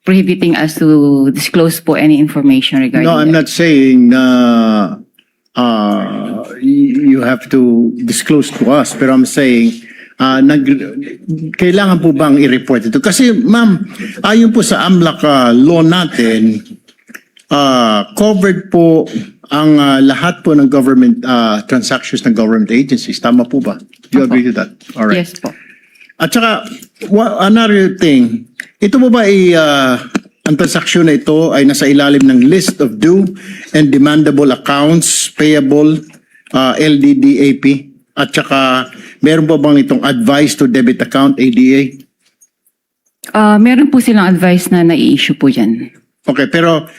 prohibiting us to disclose po any information regarding No, I'm that. not saying na you have to disclose to us, pero I'm saying kailangan po bang i-report ito? Kasi ma'am, ayon po sa AMLAC law natin, covered po ang lahat po ng government transactions ng government agencies. Tama po ba? Do you agree to that? All right. Yes po. At saka, another thing, ito mo ba ang transaksyon na ito ay nasa ilalim ng list of due and demandable accounts payable LDDAP? At saka, meron pa bang itong advice to debit account ADA? Meron po silang advice na nai-issue po dyan. Okay, pero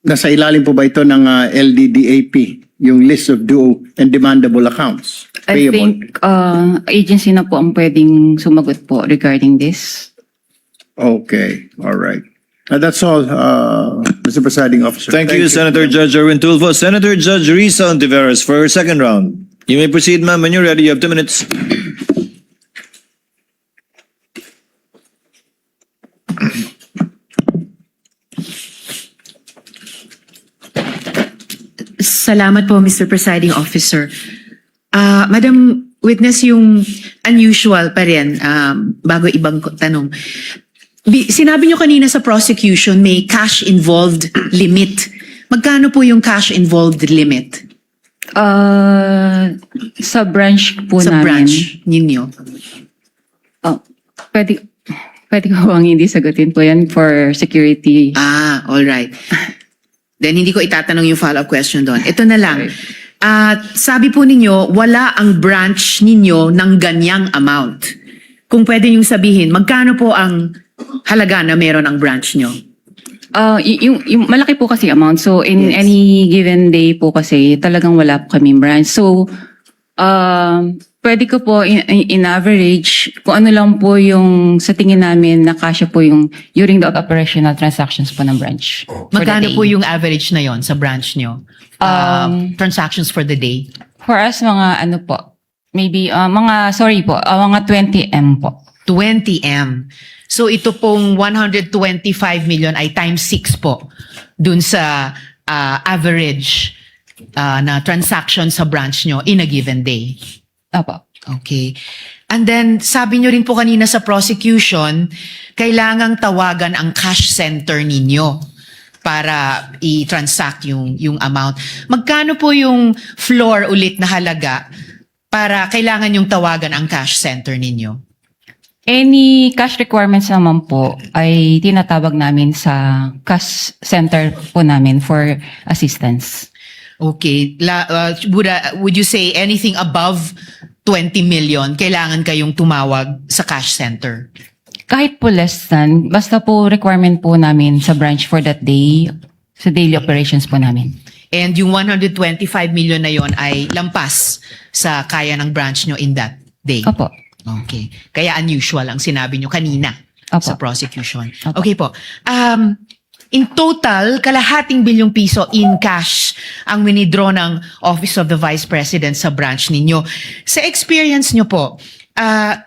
nasa ilalim po ba ito ng LDDAP, yung list of due and demandable accounts I payable? think agency na po ang pwedeng sumagot po regarding this. Okay, all right. That's all, Mr. Presiding Officer. Thank you, Senator Judge Erwin Tulfo. Senator Judge Risa Ontiveros for her second round. You may proceed, ma'am. When you're ready, you have 2 minutes. Salamat po, Mr. Presiding Officer. Madam Witness, yung unusual pa rin, bago ibang tanong. Sinabi nyo kanina sa prosecution may cash-involved limit. Magkano po yung cash-involved limit Sa branch po sa namin. branch ninyo? Oh, pwede ko bang hindi sagutin po yan for security? All right. Then hindi ko itatanong yung follow-up question doon. Ito na lang. Sabi po ninyo, wala ang branch ninyo ng ganyang amount. Kung pwede nyo sabihin, magkano po ang halaga na meron ang branch nyo? Yung malaki po kasi amount. So in any given day po kasi talagang wala po kaming branch. So pwede ko po in average kung ano lang po yung sa tingin namin na kasya po yung during the operational transactions po ng branch. for the Magkano day. po yung average na yon sa branch nyo? Transactions for the day? For us mga ano po, maybe mga 20M po. 20M. So ito pong 125 million ay times 6 po dun sa average na transaction sa branch nyo in a given day. Apo. Okay. And then, sabi nyo rin po kanina sa prosecution, kailangang tawagan ang cash center ninyo para i-transact yung amount. Magkano po yung floor ulit na halaga para kailangan yung tawagan ang cash center ninyo? Any cash requirements naman po ay tinatawag namin sa cash center po namin for assistance. Okay. Would you say anything above 20 million, kailangan kayong tumawag sa cash center? Kahit po less than, basta po requirement po namin sa branch for that day, sa daily operations po namin. And yung 125 million na yon ay lampas sa kaya ng branch nyo in that day? Opo. Okay. Kaya unusual ang sinabi nyo kanina Opo. sa prosecution. Opo. Okay po. In total, kalahating bilyong piso in cash ang winidraw ng Office of the Vice President sa branch ninyo. Sa experience nyo po,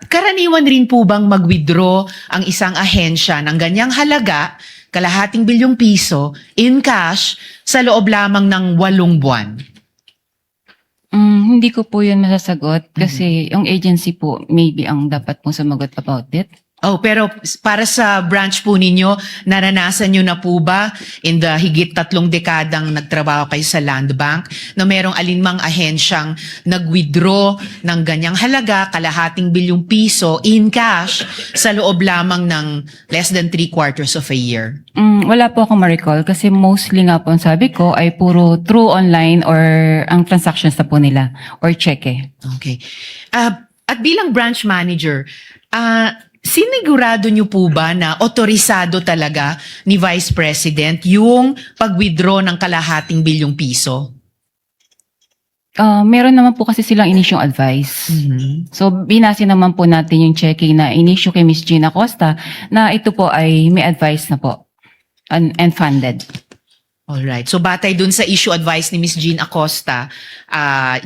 karaniwan rin po bang mag-withdraw ang isang ahensya ng ganyang halaga, kalahating bilyong piso, in cash, sa loob lamang ng 8 buwan? Hindi ko po yun masasagot kasi yung agency po maybe ang dapat pong sumagot about it. Oh, pero para sa branch po ninyo, naranasan nyo na po ba in the higit 3 dekadang nagtrabaho kayo sa Land Bank na merong alinmang ahensyang nag-withdraw ng ganyang halaga, kalahating bilyong piso in cash sa loob lamang ng less than 3/4 of a year? Wala po akong ma-recall kasi mostly nga po ang sabi ko ay puro through online or ang transactions na po nila or cheque. Okay. At bilang branch manager, sinigurado nyo po ba na otorisado talaga ni Vice President yung pag-withdraw ng kalahating bilyong piso? Meron naman po kasi silang inisyong advice. So, binase naman po natin yung checking na inisyo kay Ms. Gina Costa na ito po ay may advice na po and funded. Alright. So batay dun sa issue advice ni Ms. Jean Acosta,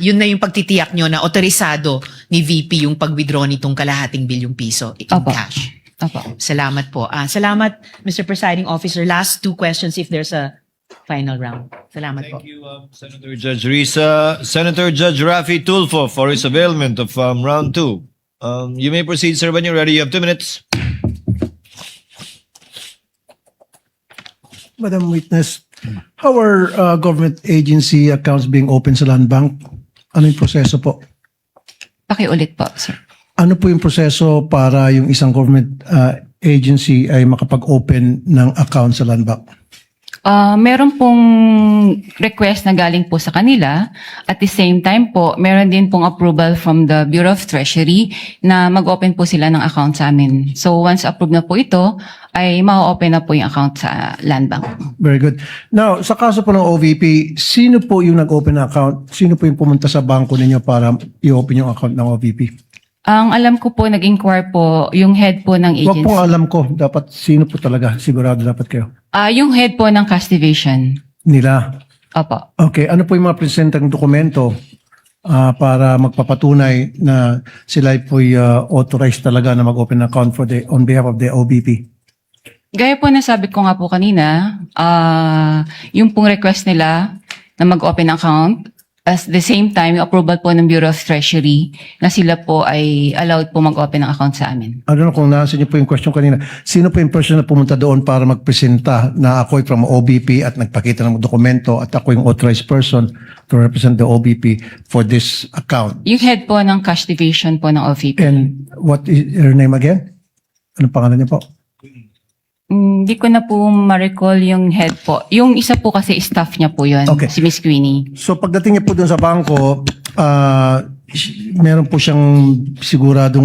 yun na yung pagtitiyak nyo na otorisado ni VP yung pag-withdraw nitong kalahating bilyong piso in Opo. cash. Opo. Salamat po. Salamat, Mr. Presiding Officer. Last two questions if there's a final round. Salamat po. Thank you, Senator Judge Risa. Senator Judge Rafi Tulfo for his availment of round two. You may proceed, sir, when you're ready. You have 2 minutes. Madam Witness, how are government agency accounts being opened sa Land Bank? Ano yung proseso po? Pakiulit po, sir. Ano po yung proseso para yung isang government agency ay makapag-open ng account sa Land Bank? Meron pong request na galing po sa kanila. At the same time po, meron din pong approval from the Bureau of Treasury na mag-open po sila ng account sa amin. So once approved na po ito, ay ma-open na po yung account sa Land Bank. Very good. Now, sa kaso po ng OVP, sino po yung nag-open ng account? Sino po yung pumunta sa bangko ninyo para i-open yung account ng OVP? Ang alam ko po, nag-inquire po yung head po ng Huwag agency. pong alam ko. Dapat sino po talaga. Sigurado dapat kayo. Yung head po ng cash division. Nila. Opo. Okay. Ano po yung mga presentang dokumento para magpapatunay na sila po'y authorized talaga na mag-open ng account on behalf of the OVP? Gaya po na sabi ko nga po kanina, yung pong request nila na mag-open account, at the same time, yung approval po ng Bureau of Treasury na sila po ay allowed po mag-open ng account sa amin. I don't know kung nasa niyo po yung question kanina. Sino po yung person na pumunta doon para magpresenta na ako'y from OBP at nagpakita ng dokumento at ako yung authorized person to represent the OBP for this account? Yung head po ng cash division po ng OVP. And what is her name again? Anong pangalan niya po? Hindi ko na po ma-recall yung head po. Yung isa po kasi staff niya po yun, Okay. si Miss Queenie. So pagdating niya po doon sa bangko, meron po siyang sigurado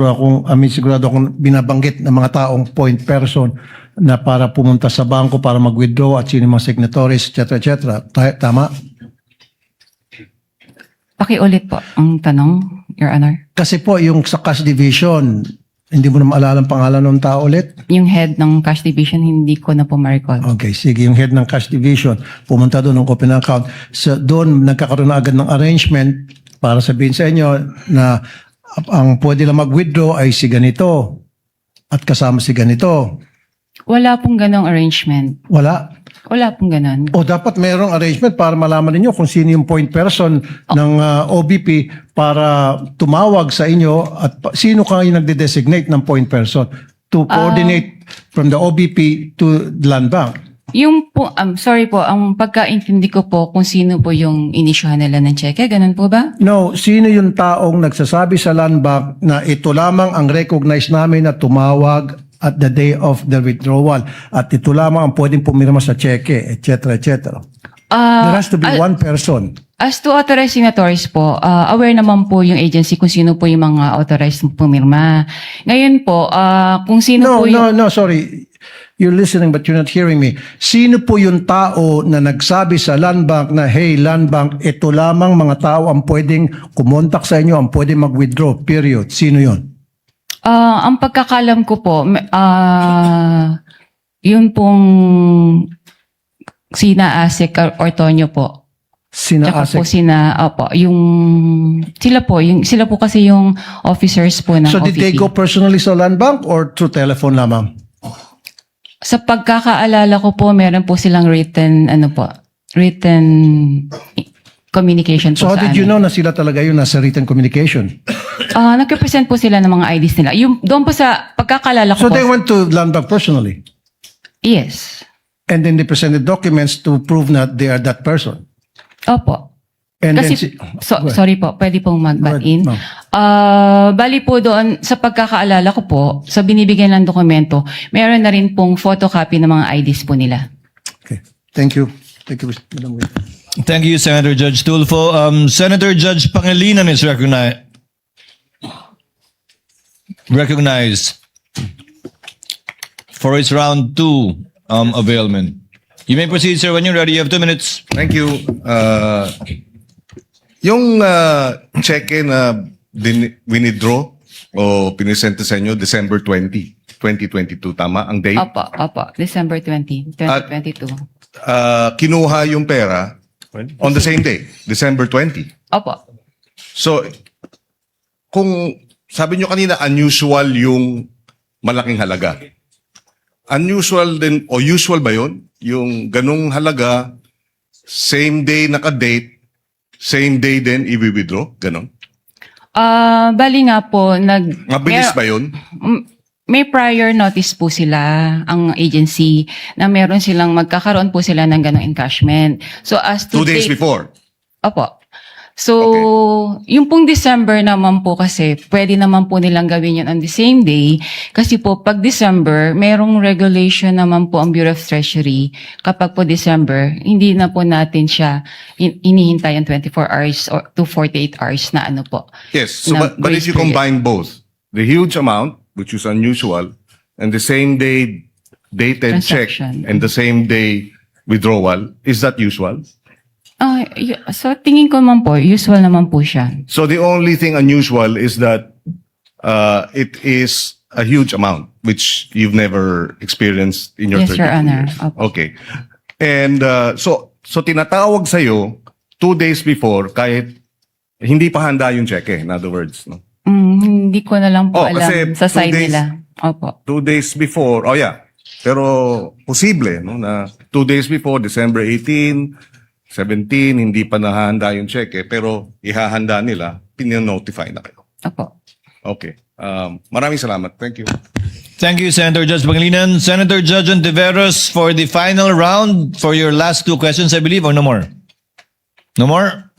akong binabanggit ng mga taong point person na para pumunta sa bangko para mag-withdraw at sino yung mga signatories, etc. Tama? Pakiulit po ang tanong, Your Honor. Kasi po yung sa cash division, hindi mo na maalala ang pangalan ng tao ulit? Yung head ng cash division, hindi ko na po ma-recall. Okay, sige. Yung head ng cash division, pumunta doon ng open account. So, doon nagkakaroon na agad ng arrangement para sabihin sa inyo na ang pwede lang mag-withdraw ay si ganito at kasama si ganito. Wala pong ganong arrangement. Wala. Wala pong ganon. O dapat mayroong arrangement para malaman ninyo kung sino yung point person ng OBP para tumawag sa inyo at sino kayo nagde-designate ng point person to coordinate from the OBP to the Land Bank. Yung po, sorry po, ang pagkaintindi ko po kung sino po yung inisyuhan nila ng cheque, ganun po ba? No, sino yung taong nagsasabi sa Land Bank na ito lamang ang recognize namin na tumawag at the day of the withdrawal at ito lamang ang pwedeng pumirma sa cheque, etc. etc. There has to be one person. As to authorized signatories po, aware naman po yung agency kung sino po yung mga authorized pumirma. Ngayon po, kung sino po yung... No, sorry. You're listening but you're not hearing me. Sino po yung tao na nagsabi sa Land Bank na, hey, Land Bank, ito lamang mga tao ang pwedeng kumontak sa inyo, ang pwedeng mag-withdraw, period. Sino yun? ang pagkakalam ko po, yun pong sina Asik or Tonyo po. Sina Tsaka po Asik. sila po kasi yung officers po ng So did they OVP. go personally sa Land Bank or through telephone lamang? Sa pagkakaalala ko po, meron po silang written communication po So how sa did you amin. know na sila talaga yun nasa written communication? Nag-represent po sila ng mga IDs nila. Doon po sa pagkakaalala ko So po. they went to Land Bank personally Yes. and then they presented documents to prove that they are that person. Opo. And Kasi, then Go ahead. sorry po, pwede pong mag-butt in. Go Bali po doon, sa pagkakaalala ko po, sa binibigyan ng dokumento, meron na rin pong photocopy ng mga IDs po nila. Okay. Thank you. Thank you, Madam Witness. Thank you, Senator Judge Tulfo. Senator Judge Pangilinan is recognized for its round two availment. You may proceed, sir, when you're ready. You have 2 minutes. Thank you. Yung cheque na winidraw o pinisente sa inyo December 20, 2022, tama? Ang date? Opo, December 20, 2022. kinuha yung pera on the same day, December 20. Opo. So, kung sabi nyo kanina, unusual yung malaking halaga. Unusual din, o usual ba yun? Yung ganung halaga, same day naka-date, same day din i-withdraw? Ganon? Bali nga po, Mabilis ba yun? may prior notice po sila, ang agency, na meron silang magkakaroon po sila ng ganong encashment. So as to 2 days date- before? Opo. So, yung pong December naman po kasi, pwede naman po nilang gawin yun on the same day. Kasi po, pag December, merong regulation naman po ang Bureau of Treasury. Kapag po December, hindi na po natin siya inihintay ang 24 hours or to 48 hours na ano po. Yes. So, na but if grace you period. combine both, the huge amount, which is unusual, and the same day dated check Transaction. and the same day withdrawal, is that usual? So, tingin ko naman po, usual naman po siya. So the only thing unusual is that it is a huge amount, which you've never experienced in your Yes, Your 32 Honor. years. Opo. Okay. And so tinatawag sa'yo 2 days before kahit hindi pa handa yung cheque, in other words. No? Hindi ko na lang po kasi alam sa 2 side days- nila. Opo. 2 days before, oh yeah. Pero posible, no, na 2 days before, December 18, 17, hindi pa nahahanda yung cheque, pero ihahanda nila, pininotify na kayo. Opo. Okay. Maraming salamat. Thank you. Thank you, Senator Judge Pangilinan. Senator Judge Ontiveros, for the final round, for your last 2 questions, I believe, or no more? No more?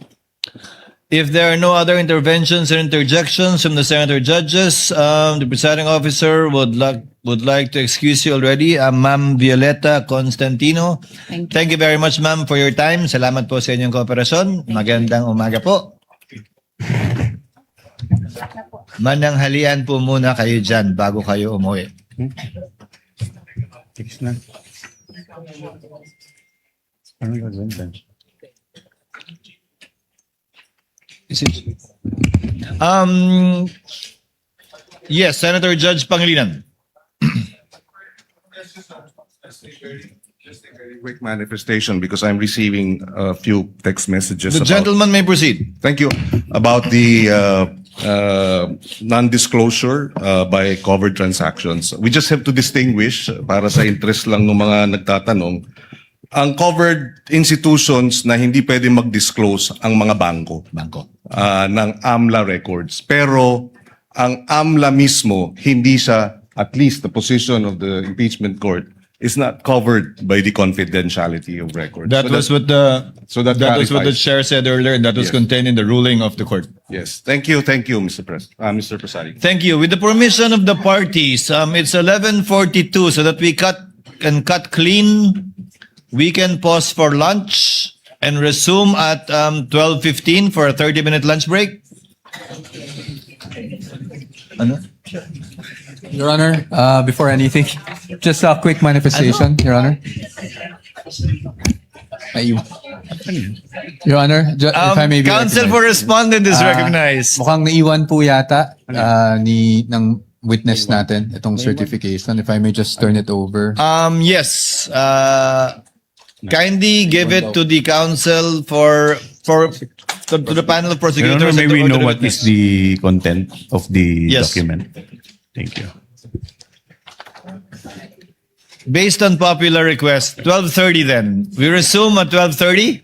If there are no other interventions or interjections from the Senator Judges, the presiding officer would like to excuse you already. Ma'am Violeta Constantino. Thank you. Very much, ma'am, for your time. Salamat po sa inyong kooperasyon. Magandang umaga po. Mananghalian po muna kayo dyan bago kayo umuwi. Yes, Senator Judge Pangilinan. Just a very quick manifestation because I'm receiving a few text messages. The about- gentleman may proceed. Thank you. About the non-disclosure by covered transactions. We just have to distinguish, para sa interest lang ng mga nagtatanong, ang covered institutions na hindi pwede mag-disclose ang mga bangko ng AMLA records. Pero ang AMLA mismo, hindi siya, at least the position of the impeachment court, is not covered by the confidentiality of records. That was what the chair said earlier, and that was Yes. contained in the ruling of the court. Yes. Thank you, Mr. Presiding. Thank you. With the permission of the parties, it's 11:42, so that we can cut clean. We can pause for lunch and resume at 12:15 for a 30-minute lunch break. Your Honor, before anything, just a quick manifestation, Your Honor. Your Honor, if I may be Counsel recognized. for respondent is recognized. Mukhang naiwan po yata ng witness natin itong certification. If I may just turn it over. Yes. Kindly give it to the counsel to the panel of prosecutors. May and we to know the what witness. is the content of the Yes. document? Thank you. Based on popular request, 12:30 then. We resume at 12:30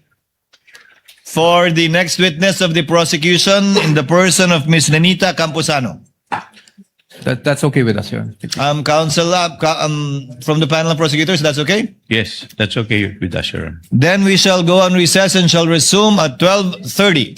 for the next witness of the prosecution in the person of Ms. Nenita Camposano. That's okay with us, Your Honor. Counsel, from the panel of prosecutors, that's okay? Yes, that's okay with us, Your Honor. Then we shall go on recess and shall resume at 12:30.